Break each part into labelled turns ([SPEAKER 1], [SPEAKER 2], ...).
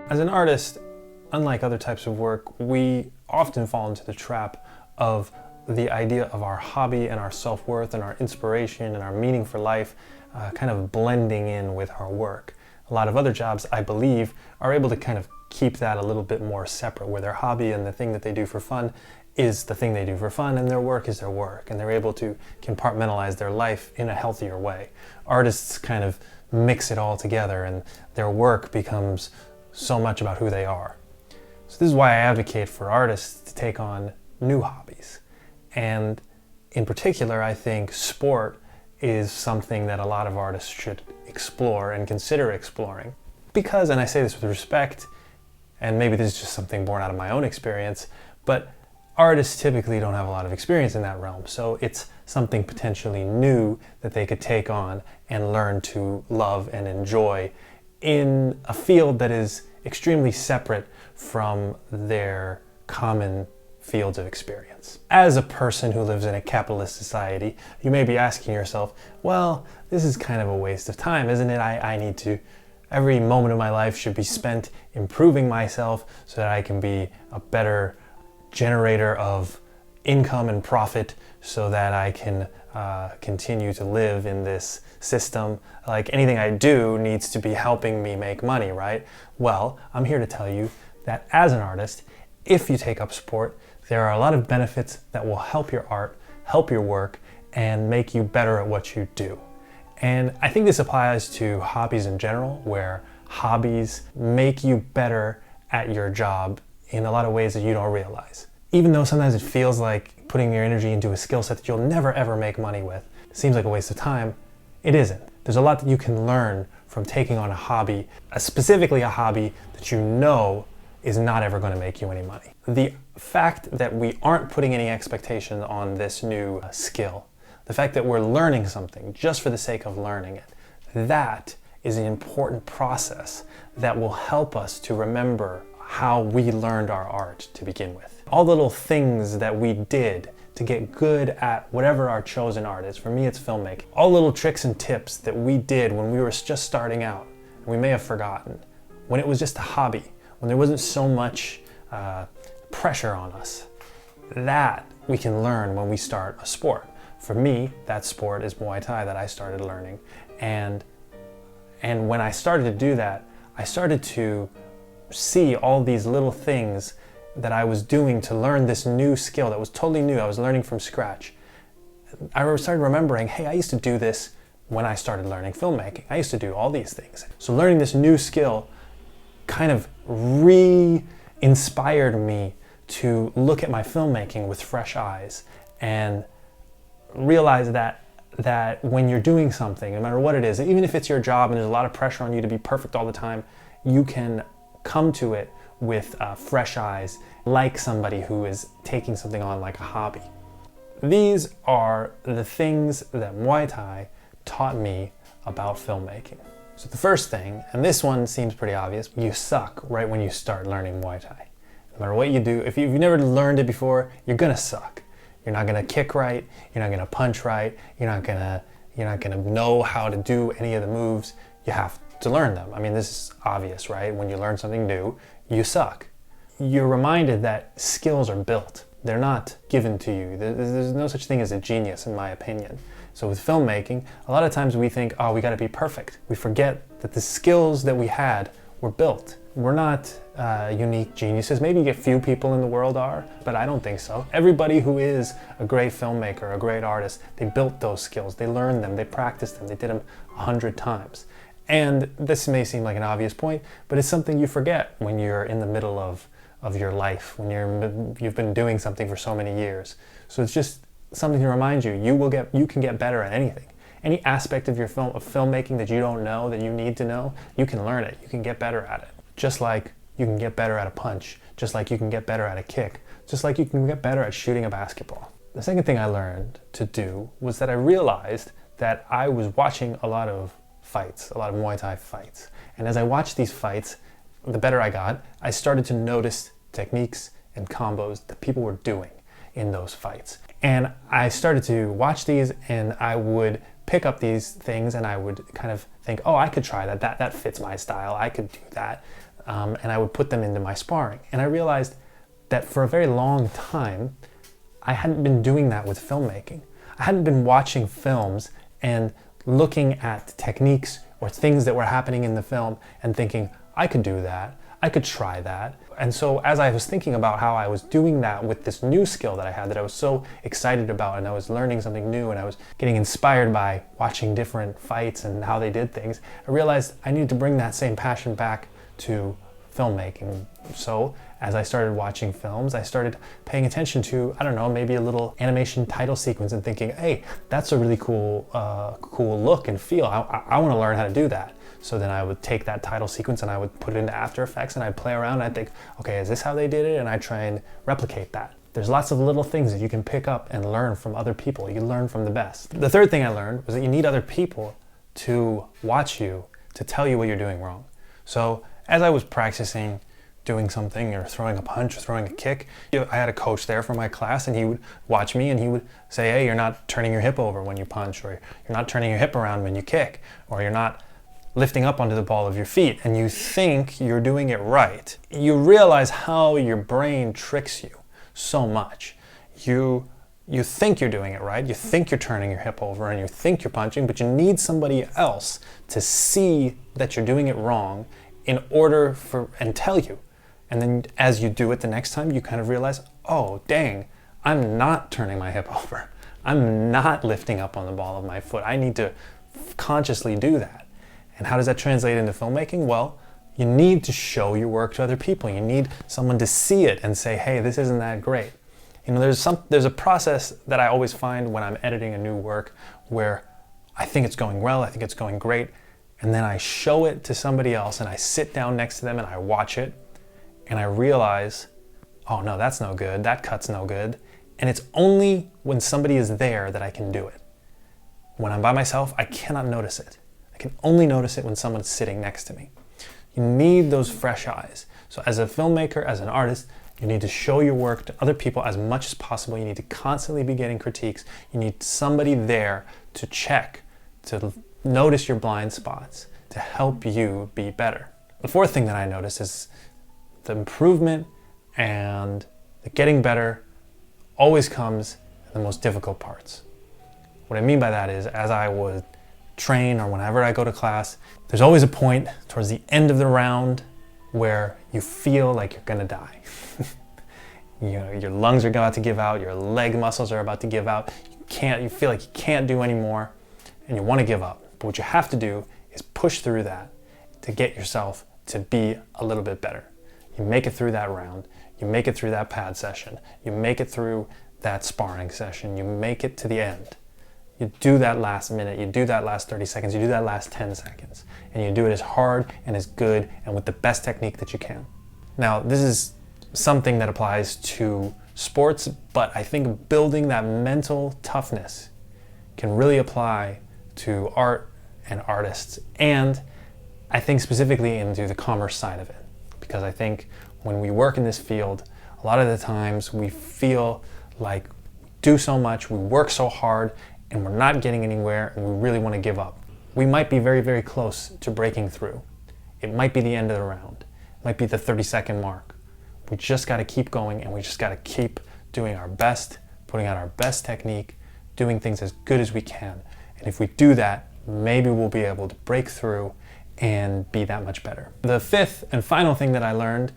[SPEAKER 1] As an artist, unlike other types of work, we often fall into the trap of the idea of our hobby and our self-worth and our inspiration and our meaning for life kind of blending in with our work. A lot of other jobs, I believe, are able to kind of keep that a little bit more separate, where their hobby and the thing that they do for fun is the thing they do for fun, and their work is their work, and they're able to compartmentalize their life in a healthier way. Artists kind of mix it all together, and their work becomes so much about who they are. So this is why I advocate for artists to take on new hobbies. And in particular, I think sport is something that a lot of artists should explore and consider exploring. Because, and I say this with respect, and maybe this is just something born out of my own experience, but artists typically don't have a lot of experience in that realm. So it's something potentially new that they could take on and learn to love and enjoy in a field that is extremely separate from their common fields of experience. As a person who lives in a capitalist society, you may be asking yourself, well, this is kind of a waste of time, isn't it? I need to, every moment of my life should be spent improving myself so that I can be a better generator of income and profit so that I can continue to live in this system. Like anything I do needs to be helping me make money, right? Well, I'm here to tell you that as an artist, if you take up sport, there are a lot of benefits that will help your art, help your work, and make you better at what you do. And I think this applies to hobbies in general, where hobbies make you better at your job in a lot of ways that you don't realize. Even though sometimes it feels like putting your energy into a skill set that you'll never ever make money with, it seems like a waste of time, it isn't. There's a lot that you can learn from taking on a hobby, specifically a hobby that you know is not ever going to make you any money. The fact that we aren't putting any expectation on this new skill, the fact that we're learning something just for the sake of learning it, that is an important process that will help us to remember how we learned our art to begin with. All the little things that we did to get good at whatever our chosen art is. For me, it's filmmaking. All little tricks and tips that we did when we were just starting out, we may have forgotten, when it was just a hobby, when there wasn't so much pressure on us, that we can learn when we start a sport. For me, that sport is Muay Thai that I started learning. And when I started to do that, I started to see all these little things that I was doing to learn this new skill that was totally new. I was learning from scratch. I started remembering, hey, I used to do this when I started learning filmmaking. I used to do all these things. So learning this new skill kind of re-inspired me to look at my filmmaking with fresh eyes and realize that when you're doing something, no matter what it is, even if it's your job and there's a lot of pressure on you to be perfect all the time, you can come to it with fresh eyes, like somebody who is taking something on like a hobby. These are the things that Muay Thai taught me about filmmaking. So the first thing, and this one seems pretty obvious, you suck right when you start learning Muay Thai. No matter what you do, if you've never learned it before, you're gonna suck. You're not gonna kick right, you're not gonna punch right, you're not gonna know how to do any of the moves. You have to learn them. I mean, this is obvious, right? When you learn something new, you suck. You're reminded that skills are built. They're not given to you. There's no such thing as a genius, in my opinion. So with filmmaking, a lot of times we think, oh, we gotta be perfect. We forget that the skills that we had were built. We're not unique geniuses. Maybe a few people in the world are, but I don't think so. Everybody who is a great filmmaker, a great artist, they built those skills. They learned them, they practiced them, they did them 100 times. And this may seem like an obvious point, but it's something you forget when you're in the middle of your life, when you've been doing something for so many years. So it's just something to remind you, you can get better at anything. Any aspect of your filmmaking that you don't know, that you need to know, you can learn it, you can get better at it. Just like you can get better at a punch, just like you can get better at a kick, just like you can get better at shooting a basketball. The second thing I learned to do was that I realized that I was watching a lot of fights, a lot of Muay Thai fights. And as I watched these fights, the better I got, I started to notice techniques and combos that people were doing in those fights. And I started to watch these, and I would pick up these things and I would kind of think, oh, I could try that. That fits my style. I could do that. and I would put them into my sparring. And I realized that for a very long time, I hadn't been doing that with filmmaking. I hadn't been watching films and looking at techniques or things that were happening in the film and thinking, I could do that, I could try that. And so as I was thinking about how I was doing that with this new skill that I had that I was so excited about, and I was learning something new, and I was getting inspired by watching different fights and how they did things, I realized I needed to bring that same passion back to filmmaking. So as I started watching films, I started paying attention to, I don't know, maybe a little animation title sequence and thinking, hey, that's a really cool look and feel. I want to learn how to do that. So then I would take that title sequence and I would put it into After Effects and I'd play around and I'd think, okay, is this how they did it? And I'd try and replicate that. There's lots of little things that you can pick up and learn from other people. You learn from the best. The third thing I learned was that you need other people to watch you, to tell you what you're doing wrong. So as I was practicing doing something or throwing a punch or throwing a kick, I had a coach there for my class and he would watch me and he would say, hey, you're not turning your hip over when you punch, or you're not turning your hip around when you kick, or you're not lifting up onto the ball of your feet, and you think you're doing it right. You realize how your brain tricks you so much. You think you're doing it right, you think you're turning your hip over and you think you're punching, but you need somebody else to see that you're doing it wrong in order for, and tell you. And then as you do it the next time, you kind of realize, oh, dang, I'm not turning my hip over. I'm not lifting up on the ball of my foot. I need to consciously do that. And how does that translate into filmmaking? Well, you need to show your work to other people. You need someone to see it and say, hey, this isn't that great. You know, there's a process that I always find when I'm editing a new work where I think it's going well, I think it's going great, and then I show it to somebody else and I sit down next to them and I watch it and I realize, oh no, that's no good, that cut's no good. And it's only when somebody is there that I can do it. When I'm by myself, I cannot notice it. I can only notice it when someone's sitting next to me. You need those fresh eyes. So as a filmmaker, as an artist, you need to show your work to other people as much as possible. You need to constantly be getting critiques. You need somebody there to check, to notice your blind spots, to help you be better. The fourth thing that I noticed is the improvement and the getting better always comes in the most difficult parts. What I mean by that is, as I would train or whenever I go to class, there's always a point towards the end of the round where you feel like you're gonna die. You know, your lungs are about to give out, your leg muscles are about to give out, you feel like you can't do anymore and you want to give up. But what you have to do is push through that to get yourself to be a little bit better. You make it through that round, you make it through that pad session, you make it through that sparring session, you make it to the end. You do that last minute, you do that last 30 seconds, you do that last 10 seconds, and you do it as hard and as good and with the best technique that you can. Now, this is something that applies to sports, but I think building that mental toughness can really apply to art and artists, and I think specifically into the commerce side of it. Because I think when we work in this field, a lot of the times we feel like we do so much, we work so hard, and we're not getting anywhere, and we really want to give up. We might be very, very close to breaking through. It might be the end of the round. It might be the 30-second mark. We just got to keep going, and we just got to keep doing our best, putting out our best technique, doing things as good as we can. And if we do that, maybe we'll be able to break through and be that much better. The fifth and final thing that I learned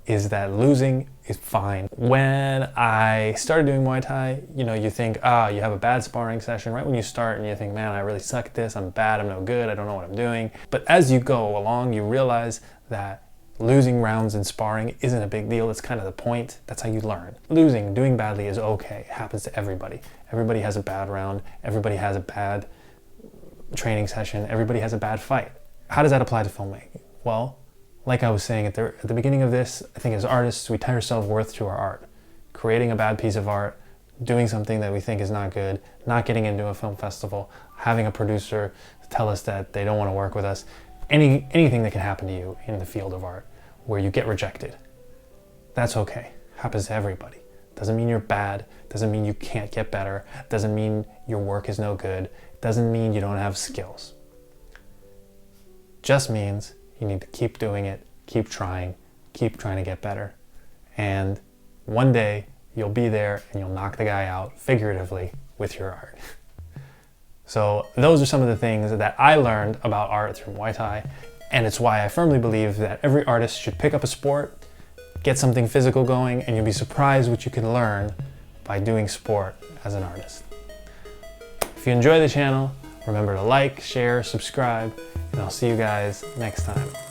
[SPEAKER 1] is that losing is fine. When I started doing Muay Thai, you know, you think, you have a bad sparring session right when you start and you think, man, I really suck at this, I'm bad, I'm no good, I don't know what I'm doing. But as you go along, you realize that losing rounds in sparring isn't a big deal, it's kind of the point, that's how you learn. Losing, doing badly is okay, it happens to everybody. Everybody has a bad round, everybody has a bad training session, everybody has a bad fight. How does that apply to filmmaking? Well, like I was saying at the beginning of this, I think as artists, we tie our self-worth to our art. Creating a bad piece of art, doing something that we think is not good, not getting into a film festival, having a producer tell us that they don't want to work with us, anything that can happen to you in the field of art where you get rejected. That's okay. Happens to everybody. Doesn't mean you're bad, doesn't mean you can't get better, doesn't mean your work is no good, doesn't mean you don't have skills. Just means you need to keep doing it, keep trying to get better. And one day you'll be there and you'll knock the guy out figuratively with your art. So those are some of the things that I learned about art through Muay Thai, and it's why I firmly believe that every artist should pick up a sport, get something physical going, and you'll be surprised what you can learn by doing sport as an artist. If you enjoy the channel, remember to like, share, subscribe, and I'll see you guys next time.